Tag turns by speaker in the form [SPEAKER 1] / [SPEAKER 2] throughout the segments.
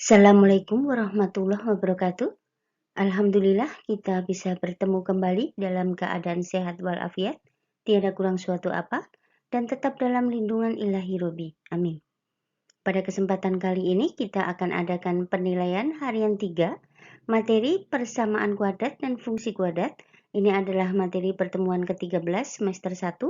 [SPEAKER 1] Assalamualaikum warahmatullahi wabarakatuh. Alhamdulillah kita bisa bertemu kembali dalam keadaan sehat walafiat, tiada kurang suatu apa, dan tetap dalam lindungan ilahi Robi. Amin. Pada kesempatan kali ini kita akan adakan penilaian harian 3, materi persamaan kuadrat dan fungsi kuadrat. Ini adalah materi pertemuan ke-13 semester 1,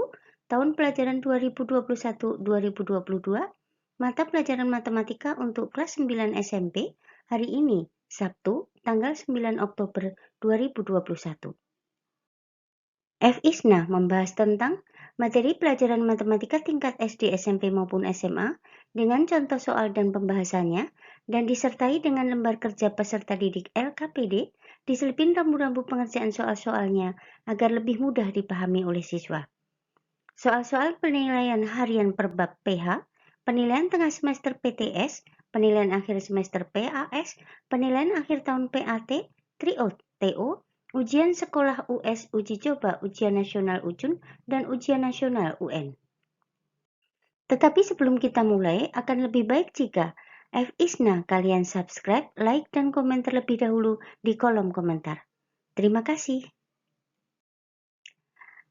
[SPEAKER 1] tahun pelajaran 2021-2022, mata pelajaran matematika untuk kelas 9 SMP, hari ini, Sabtu, tanggal 9 Oktober 2021. FISNA membahas tentang materi pelajaran matematika tingkat SD, SMP maupun SMA dengan contoh soal dan pembahasannya, dan disertai dengan lembar kerja peserta didik LKPD, diselipin rambu-rambu pengerjaan soal-soalnya agar lebih mudah dipahami oleh siswa. Soal-soal penilaian harian per bab PH, penilaian tengah semester PTS, penilaian akhir semester PAS, penilaian akhir tahun PAT, TRIO, TO, ujian sekolah US, uji coba, ujian nasional UJUN, dan ujian nasional UN. Tetapi sebelum kita mulai, akan lebih baik jika FISNA kalian subscribe, like, dan komen terlebih dahulu di kolom komentar. Terima kasih.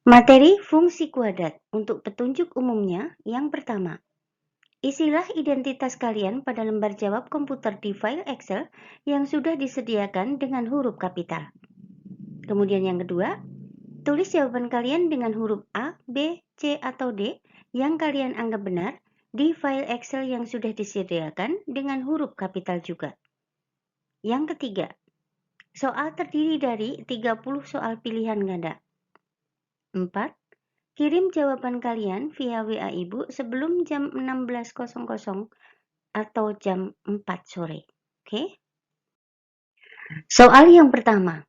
[SPEAKER 1] Materi fungsi kuadrat untuk petunjuk umumnya yang pertama. Isilah identitas kalian pada lembar jawab komputer di file Excel yang sudah disediakan dengan huruf kapital. Kemudian yang kedua, tulis jawaban kalian dengan huruf A, B, C, atau D yang kalian anggap benar di file Excel yang sudah disediakan dengan huruf kapital juga. Yang ketiga, soal terdiri dari 30 soal pilihan ganda. 4. Kirim jawaban kalian via WA Ibu sebelum jam 16.00 atau jam 4 sore. Oke? Soal yang pertama.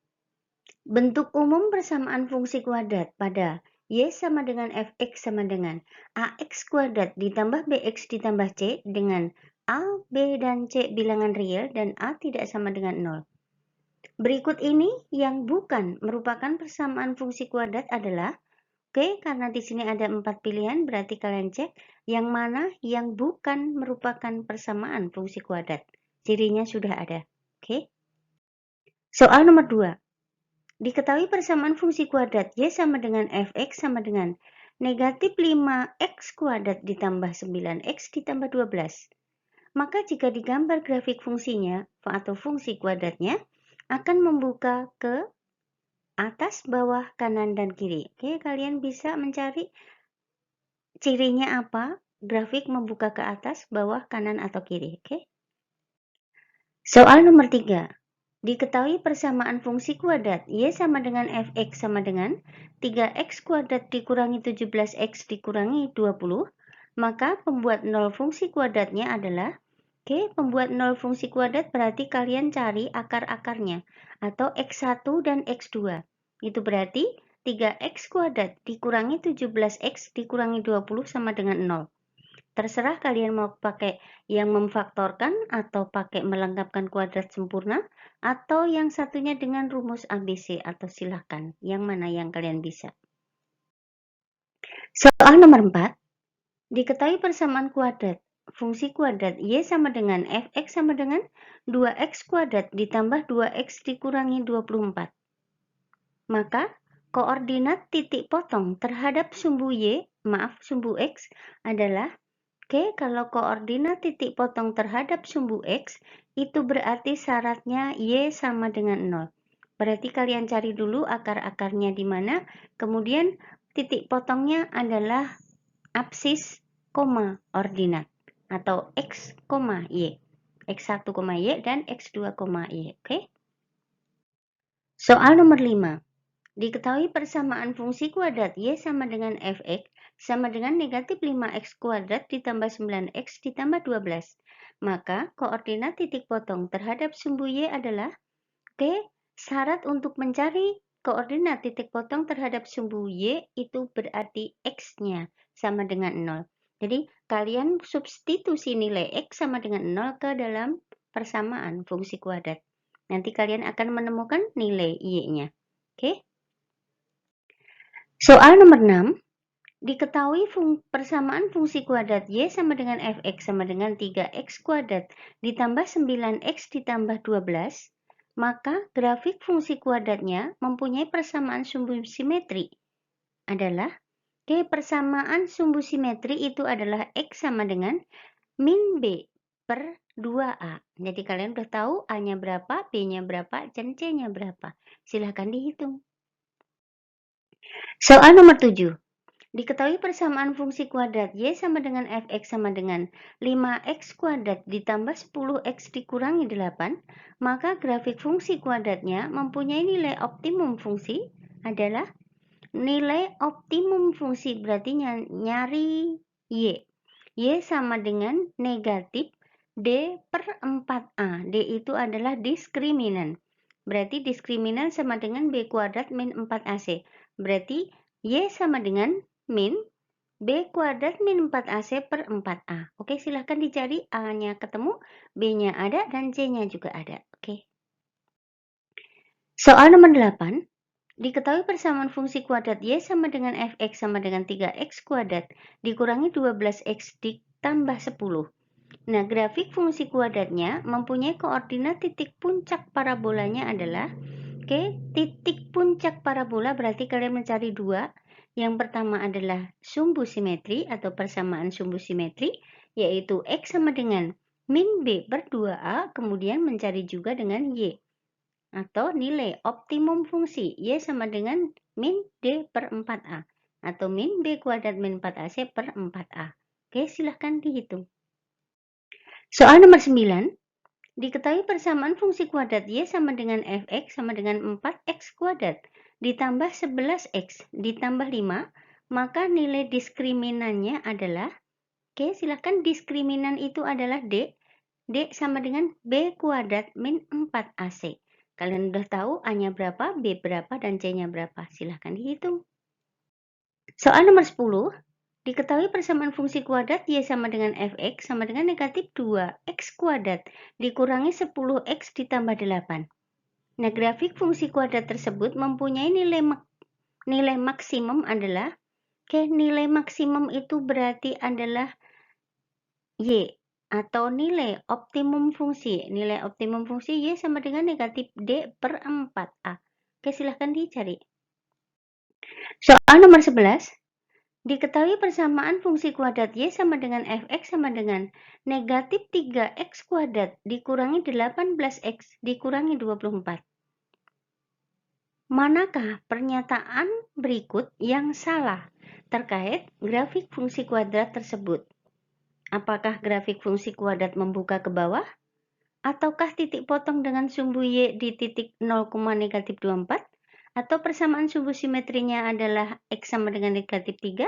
[SPEAKER 1] Bentuk umum persamaan fungsi kuadrat pada Y sama dengan Fx sama dengan Ax kuadrat ditambah Bx ditambah C dengan A, B, dan C bilangan real dan A tidak sama dengan 0. Berikut ini yang bukan merupakan persamaan fungsi kuadrat adalah, oke, karena di sini ada 4 pilihan, berarti kalian cek yang mana yang bukan merupakan persamaan fungsi kuadrat. Cirinya sudah ada, oke. Soal nomor 2. Diketahui persamaan fungsi kuadrat Y sama dengan Fx sama dengan negatif 5x kuadrat ditambah 9x ditambah 12. Maka jika digambar grafik fungsinya atau fungsi kuadratnya akan membuka ke atas, bawah, kanan, dan kiri. Oke, kalian bisa mencari cirinya apa? Grafik membuka ke atas, bawah, kanan, atau kiri. Oke. Soal nomor 3. Diketahui persamaan fungsi kuadrat Y sama dengan Fx sama dengan 3x kuadrat dikurangi 17x dikurangi 20, maka pembuat 0 fungsi kuadratnya adalah, oke, pembuat 0 fungsi kuadrat berarti kalian cari akar-akarnya, atau x1 dan x2. Itu berarti 3x kuadrat dikurangi 17x dikurangi 20 sama dengan 0. Terserah kalian mau pakai yang memfaktorkan atau pakai melengkapkan kuadrat sempurna atau yang satunya dengan rumus ABC atau silahkan yang mana yang kalian bisa. Soal nomor 4. Diketahui persamaan kuadrat. Fungsi kuadrat Y sama dengan Fx sama dengan 2x kuadrat ditambah 2x dikurangi 24. Maka koordinat titik potong terhadap sumbu Y, sumbu X adalah, oke, kalau koordinat titik potong terhadap sumbu X, itu berarti syaratnya Y sama dengan 0. Berarti kalian cari dulu akar-akarnya di mana, kemudian titik potongnya adalah absis, ordinat, atau X, Y. X1, Y, dan X2, Y. Oke? Soal nomor 5. Diketahui persamaan fungsi kuadrat Y sama dengan Fx sama dengan negatif 5x kuadrat ditambah 9x ditambah 12. Maka koordinat titik potong terhadap sumbu Y adalah, oke, syarat untuk mencari koordinat titik potong terhadap sumbu Y itu berarti x-nya sama dengan 0. Jadi kalian substitusi nilai x sama dengan 0 ke dalam persamaan fungsi kuadrat. Nanti kalian akan menemukan nilai Y-nya. Oke? Soal nomor 6. Diketahui persamaan fungsi kuadrat Y sama dengan Fx sama dengan 3x kuadrat ditambah 9x ditambah 12, maka grafik fungsi kuadratnya mempunyai persamaan sumbu simetri adalah persamaan sumbu simetri itu adalah X sama dengan min B per 2A. Jadi kalian udah tahu A-nya berapa, B-nya berapa, dan C-nya berapa. Silahkan dihitung. Soal nomor 7. Diketahui persamaan fungsi kuadrat Y sama dengan Fx sama dengan 5x kuadrat ditambah 10x dikurangi 8, maka grafik fungsi kuadratnya mempunyai nilai optimum fungsi adalah nilai optimum fungsi berarti nyari Y. Y sama dengan negatif D per 4A. D itu adalah diskriminan. Berarti diskriminan sama dengan B kuadrat min 4AC. Berarti Y sama dengan min B kuadrat min 4AC per 4A. Oke, silahkan dicari A-nya ketemu, B-nya ada, dan C-nya juga ada. Oke. Soal nomor 8. Diketahui persamaan fungsi kuadrat Y sama dengan Fx sama dengan 3x kuadrat dikurangi 12x ditambah 10. Nah, grafik fungsi kuadratnya mempunyai koordinat titik puncak parabolanya adalah titik puncak parabola berarti kalian mencari dua. Yang pertama adalah sumbu simetri atau persamaan sumbu simetri, yaitu X sama dengan min B per 2A, kemudian mencari juga dengan Y. Atau nilai optimum fungsi Y sama dengan min D per 4A. Atau min B kuadrat min 4AC per 4A. Oke, silahkan dihitung. Soal nomor 9. Diketahui persamaan fungsi kuadrat Y sama dengan Fx sama dengan 4x kuadrat ditambah 11x ditambah 5, maka nilai diskriminannya adalah, silahkan diskriminan itu adalah D. D sama dengan B kuadrat min 4AC. Kalian udah tahu A-nya berapa, B berapa, dan C-nya berapa. Silahkan dihitung. Soal nomor 10. Diketahui persamaan fungsi kuadrat Y sama dengan Fx sama dengan negatif 2x kuadrat dikurangi 10x ditambah 8. Nah, grafik fungsi kuadrat tersebut mempunyai nilai maksimum adalah, nilai maksimum itu berarti adalah Y atau nilai optimum fungsi. Nilai optimum fungsi Y sama dengan negatif D per 4A. Silahkan dicari. Soal nomor 11. Diketahui persamaan fungsi kuadrat Y sama dengan Fx sama dengan negatif 3x kuadrat dikurangi 18x dikurangi 24. Manakah pernyataan berikut yang salah terkait grafik fungsi kuadrat tersebut? Apakah grafik fungsi kuadrat membuka ke bawah? Ataukah titik potong dengan sumbu Y di titik 0,-24? Atau persamaan sumbu simetrinya adalah X sama dengan negatif 3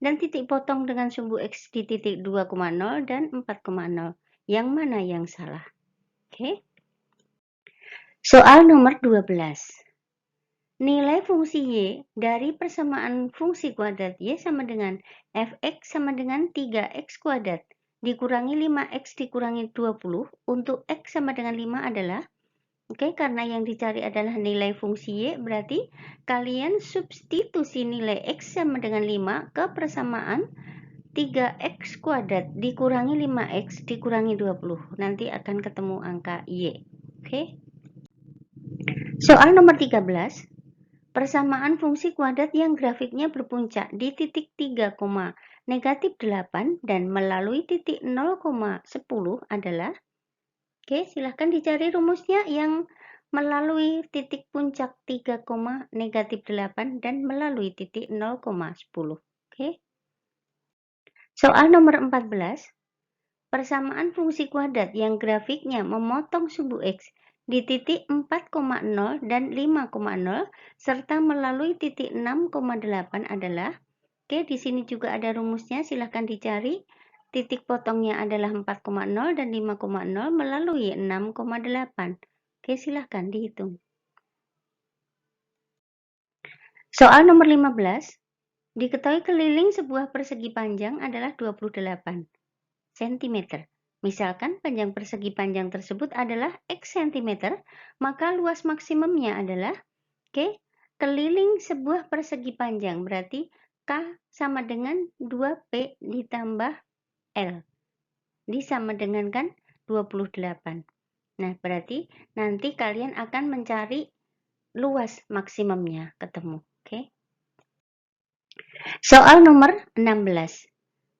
[SPEAKER 1] dan titik potong dengan sumbu X di titik 2,0 dan 4,0. Yang mana yang salah? Soal nomor 12. Nilai fungsi Y dari persamaan fungsi kuadrat Y sama dengan Fx sama dengan 3x kuadrat dikurangi 5x dikurangi 20 untuk X sama dengan 5 adalah, karena yang dicari adalah nilai fungsi Y, berarti kalian substitusi nilai X sama dengan 5 ke persamaan 3x kuadrat dikurangi 5x dikurangi 20. Nanti akan ketemu angka Y. Soal nomor 13. Persamaan fungsi kuadrat yang grafiknya berpuncak di titik 3, negatif 8 dan melalui titik 0,10 adalah, silahkan dicari rumusnya yang melalui titik puncak 3, negatif 8 dan melalui titik 0,10. Soal nomor 14. Persamaan fungsi kuadrat yang grafiknya memotong sumbu X di titik 4,0 dan 5,0 serta melalui titik 6,8 adalah, di sini juga ada rumusnya, silahkan dicari. Titik potongnya adalah 4,0 dan 5,0 melalui 6,8. Silahkan dihitung. Soal nomor 15. Diketahui keliling sebuah persegi panjang adalah 28 cm. Misalkan panjang persegi panjang tersebut adalah X cm, maka luas maksimumnya adalah, keliling sebuah persegi panjang. Berarti K sama dengan 2P ditambah L. Sama dengan kan 28. Nah, berarti nanti kalian akan mencari luas maksimumnya ketemu. Oke. Soal nomor 16.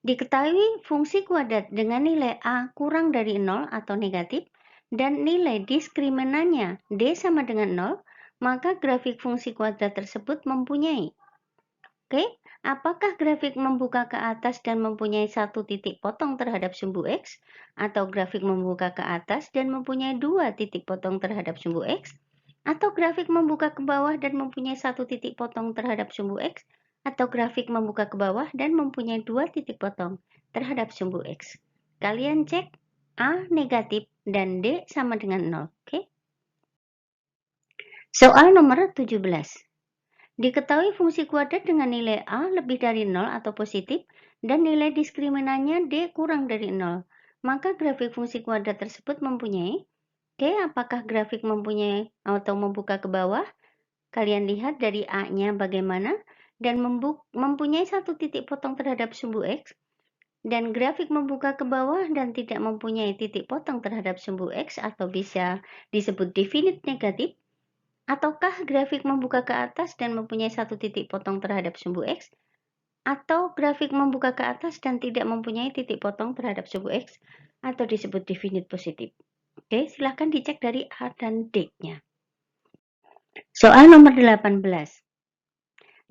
[SPEAKER 1] Diketahui fungsi kuadrat dengan nilai A kurang dari 0 atau negatif dan nilai diskriminannya D sama dengan 0, maka grafik fungsi kuadrat tersebut mempunyai. Oke, apakah grafik membuka ke atas dan mempunyai satu titik potong terhadap sumbu X, atau grafik membuka ke atas dan mempunyai dua titik potong terhadap sumbu X, atau grafik membuka ke bawah dan mempunyai satu titik potong terhadap sumbu X, atau grafik membuka ke bawah dan mempunyai dua titik potong terhadap sumbu X. Kalian cek A negatif dan D sama dengan 0. Oke? Soal nomor 17. Diketahui fungsi kuadrat dengan nilai A lebih dari 0 atau positif dan nilai diskriminannya D kurang dari 0. Maka grafik fungsi kuadrat tersebut mempunyai. Oke, apakah grafik mempunyai atau membuka ke bawah? Kalian lihat dari A-nya bagaimana dan mempunyai satu titik potong terhadap sumbu X. Dan grafik membuka ke bawah dan tidak mempunyai titik potong terhadap sumbu X atau bisa disebut definite negatif. Ataukah grafik membuka ke atas dan mempunyai satu titik potong terhadap sumbu X? Atau grafik membuka ke atas dan tidak mempunyai titik potong terhadap sumbu X atau disebut definite positif? Oke, silahkan dicek dari A dan D-nya. Soal nomor 18.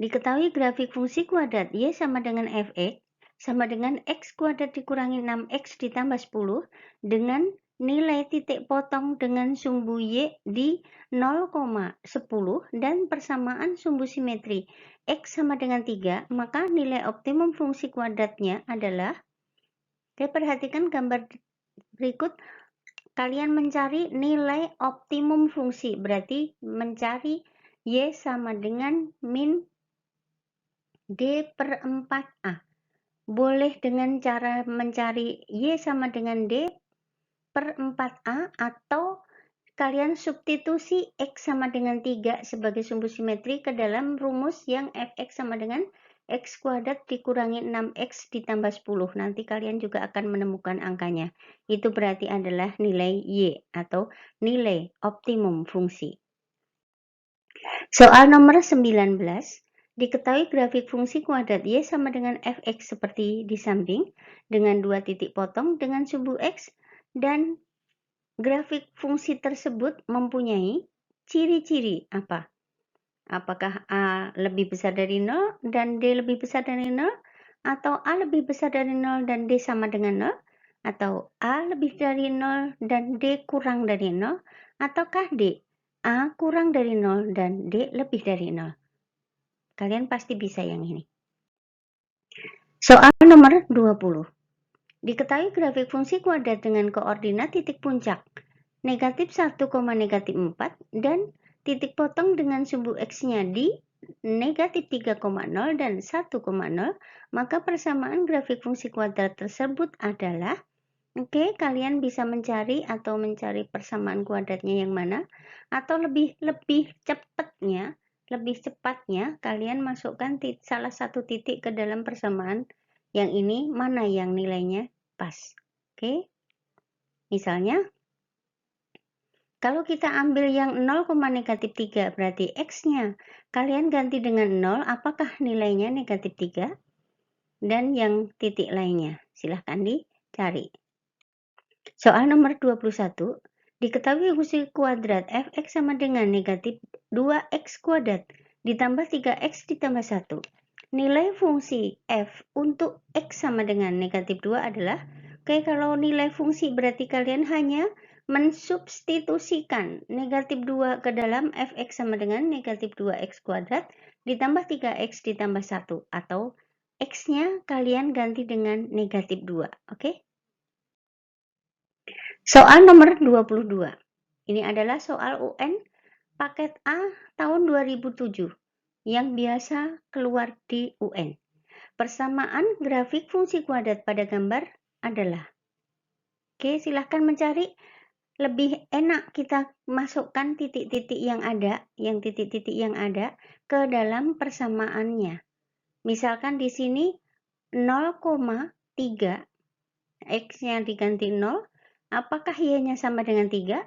[SPEAKER 1] Diketahui grafik fungsi kuadrat Y sama dengan Fx sama dengan X kuadrat dikurangi 6X ditambah 10 dengan nilai titik potong dengan sumbu Y di 0,10 dan persamaan sumbu simetri X sama dengan 3, maka nilai optimum fungsi kuadratnya adalah, oke, perhatikan gambar berikut, kalian mencari nilai optimum fungsi, berarti mencari Y sama dengan min D per 4A. Boleh dengan cara mencari Y sama dengan D per 4A atau kalian substitusi X sama dengan 3 sebagai sumbu simetri ke dalam rumus yang Fx sama dengan X kuadrat dikurangi 6X ditambah 10. Nanti kalian juga akan menemukan angkanya. Itu berarti adalah nilai Y atau nilai optimum fungsi. Soal nomor 19. Diketahui grafik fungsi kuadrat Y sama dengan Fx seperti di samping dengan dua titik potong dengan sumbu X, dan grafik fungsi tersebut mempunyai ciri-ciri apa? Apakah A lebih besar dari 0 dan D lebih besar dari 0? Atau A lebih besar dari 0 dan D sama dengan 0? Atau A lebih dari 0 dan D kurang dari 0? Ataukah D? A kurang dari 0 dan D lebih dari 0? Kalian pasti bisa yang ini. Soal nomor 20. Diketahui grafik fungsi kuadrat dengan koordinat titik puncak negatif 1, negatif 4 dan titik potong dengan sumbu X-nya di negatif 3,0 dan 1,0, maka persamaan grafik fungsi kuadrat tersebut adalah, oke, kalian bisa mencari persamaan kuadratnya yang mana, atau lebih cepatnya kalian masukkan salah satu titik ke dalam persamaan yang ini, mana yang nilainya pas. Oke, misalnya kalau kita ambil yang 0, negatif 3, berarti X-nya kalian ganti dengan 0, apakah nilainya negatif 3? Dan yang titik lainnya, silahkan dicari. Soal nomor 21. Diketahui fungsi kuadrat Fx sama dengan negatif 2x kuadrat ditambah 3x ditambah 1. Nilai fungsi f untuk x sama dengan negatif 2 adalah, oke, kalau nilai fungsi berarti kalian hanya mensubstitusikan negatif 2 ke dalam fx sama dengan negatif 2x kuadrat ditambah 3x ditambah 1, atau x-nya kalian ganti dengan negatif 2, oke? Soal nomor 22. Ini adalah soal UN paket A tahun 2007 yang biasa keluar di UN. Persamaan grafik fungsi kuadrat pada gambar adalah. Oke, silahkan mencari. Lebih enak kita masukkan titik-titik yang ada ke dalam persamaannya. Misalkan di sini 0,3, X-nya diganti 0, apakah Y-nya sama dengan 3?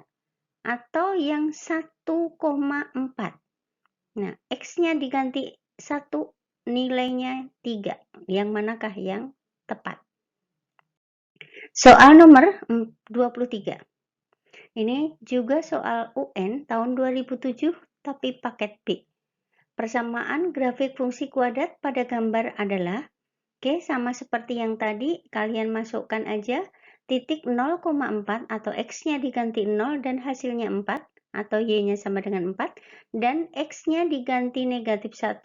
[SPEAKER 1] Atau yang 1,4? Nah, X-nya diganti 1, nilainya 3. Yang manakah yang tepat? Soal nomor 23. Ini juga soal UN tahun 2007, tapi paket B. Persamaan grafik fungsi kuadrat pada gambar adalah, oke, sama seperti yang tadi, kalian masukkan aja titik 0,4 atau X-nya diganti 0 dan hasilnya 4, atau Y-nya sama dengan 4, dan X-nya diganti negatif 1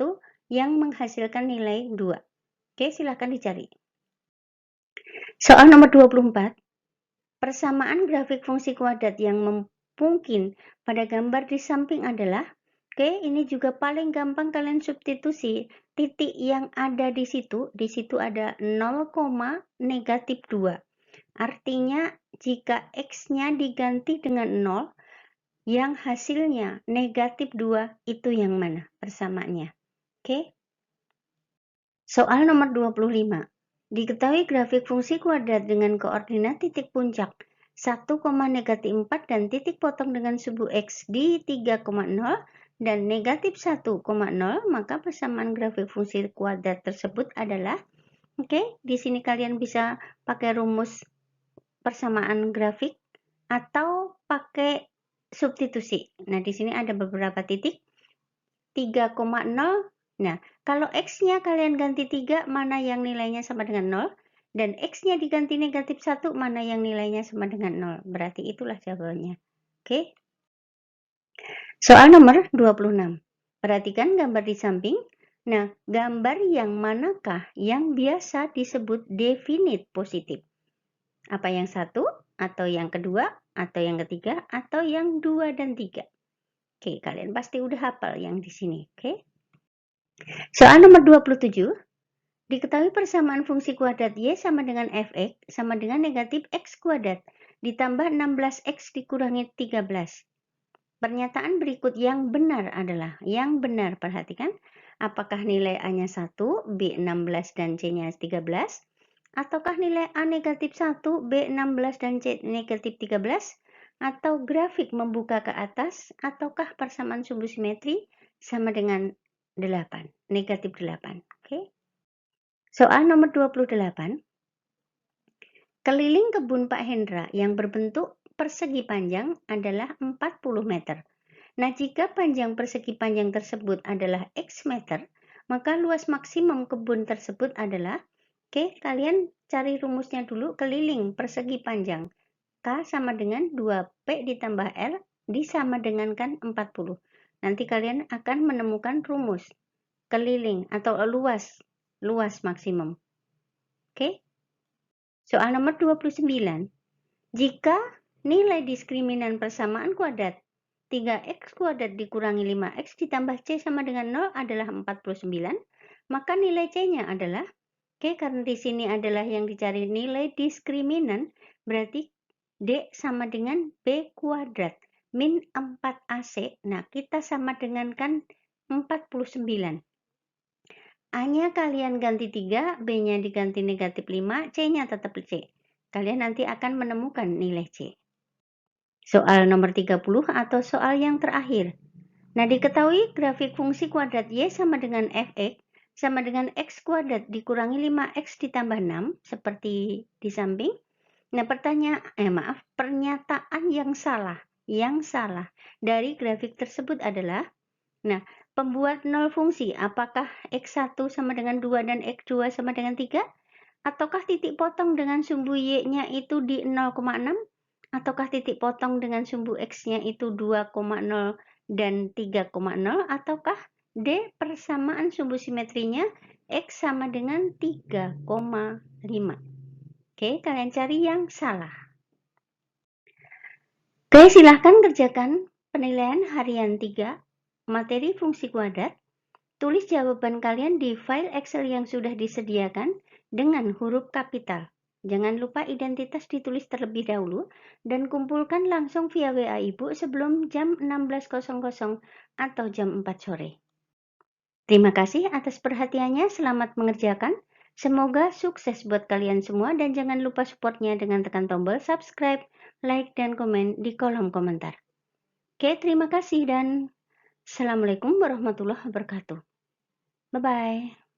[SPEAKER 1] yang menghasilkan nilai 2. Oke, silahkan dicari. Soal nomor 24. Persamaan grafik fungsi kuadrat yang mungkin pada gambar di samping adalah, oke, ini juga paling gampang kalian substitusi titik yang ada di situ ada 0, negatif 2. Artinya jika X-nya diganti dengan 0, yang hasilnya negatif 2 itu yang mana persamaannya? Oke. Soal nomor 25. Diketahui grafik fungsi kuadrat dengan koordinat titik puncak 1, negatif 4 dan titik potong dengan sumbu X di 3,0 dan negatif 1,0, maka persamaan grafik fungsi kuadrat tersebut adalah, oke, di sini kalian bisa pakai rumus persamaan grafik atau pakai substitusi. Nah, di sini ada beberapa titik 3,0. Nah, kalau X-nya kalian ganti 3, mana yang nilainya sama dengan 0? Dan X-nya diganti negatif 1, mana yang nilainya sama dengan 0? Berarti itulah jawabannya. Oke. Soal nomor 26. Perhatikan gambar di samping. Nah, gambar yang manakah yang biasa disebut definite positif? Apa yang satu, atau yang kedua, atau yang ketiga, atau yang 2 dan 3? Oke, kalian pasti udah hafal yang di sini. Oke. Soal nomor 27. Diketahui persamaan fungsi kuadrat Y sama dengan Fx sama dengan negatif X kuadrat ditambah 16X dikurangi 13. Pernyataan berikut yang benar adalah, yang benar, perhatikan, apakah nilai A-nya 1, B 16 dan C-nya 13, ataukah nilai A negatif 1, B 16 dan C negatif 13, atau grafik membuka ke atas, ataukah persamaan sumbu simetri sama dengan 8, negatif 8. Oke. Soal nomor 28. Keliling kebun Pak Hendra yang berbentuk persegi panjang adalah 40 meter. Nah, jika panjang persegi panjang tersebut adalah X meter, maka luas maksimum kebun tersebut adalah, oke, kalian cari rumusnya dulu, keliling persegi panjang. K sama dengan 2P ditambah R disama dengan kan 40. Nanti kalian akan menemukan rumus keliling atau luas maksimum. Oke. Soal nomor 29. Jika nilai diskriminan persamaan kuadrat 3x kuadrat dikurangi 5x ditambah c sama dengan 0 adalah 49, maka nilai c-nya adalah, oke, karena di sini adalah yang dicari nilai diskriminan, berarti d sama dengan b kuadrat min 4ac. Nah, kita sama dengan kan 49. A-nya kalian ganti 3, B-nya diganti negatif 5, C-nya tetap C. Kalian nanti akan menemukan nilai C. Soal nomor 30 atau soal yang terakhir. Nah, diketahui grafik fungsi kuadrat Y sama dengan Fx sama dengan X kuadrat dikurangi 5X ditambah 6, seperti di samping. Nah, pernyataan yang salah dari grafik tersebut adalah, nah, pembuat nol fungsi, apakah X1 sama dengan 2 dan X2 sama dengan 3? Ataukah titik potong dengan sumbu Y-nya itu di 0,6? Ataukah titik potong dengan sumbu X-nya itu 2,0 dan 3,0? Ataukah D persamaan sumbu simetrinya X sama dengan 3,5? Oke, kalian cari yang salah. Oke, silahkan kerjakan penilaian harian 3, materi fungsi kuadrat. Tulis jawaban kalian di file Excel yang sudah disediakan dengan huruf kapital. Jangan lupa identitas ditulis terlebih dahulu dan kumpulkan langsung via WA Ibu sebelum jam 16.00 atau jam 4 sore. Terima kasih atas perhatiannya, selamat mengerjakan. Semoga sukses buat kalian semua dan jangan lupa supportnya dengan tekan tombol subscribe, like, dan komen di kolom komentar. Oke, terima kasih dan Assalamualaikum warahmatullahi wabarakatuh. Bye-bye.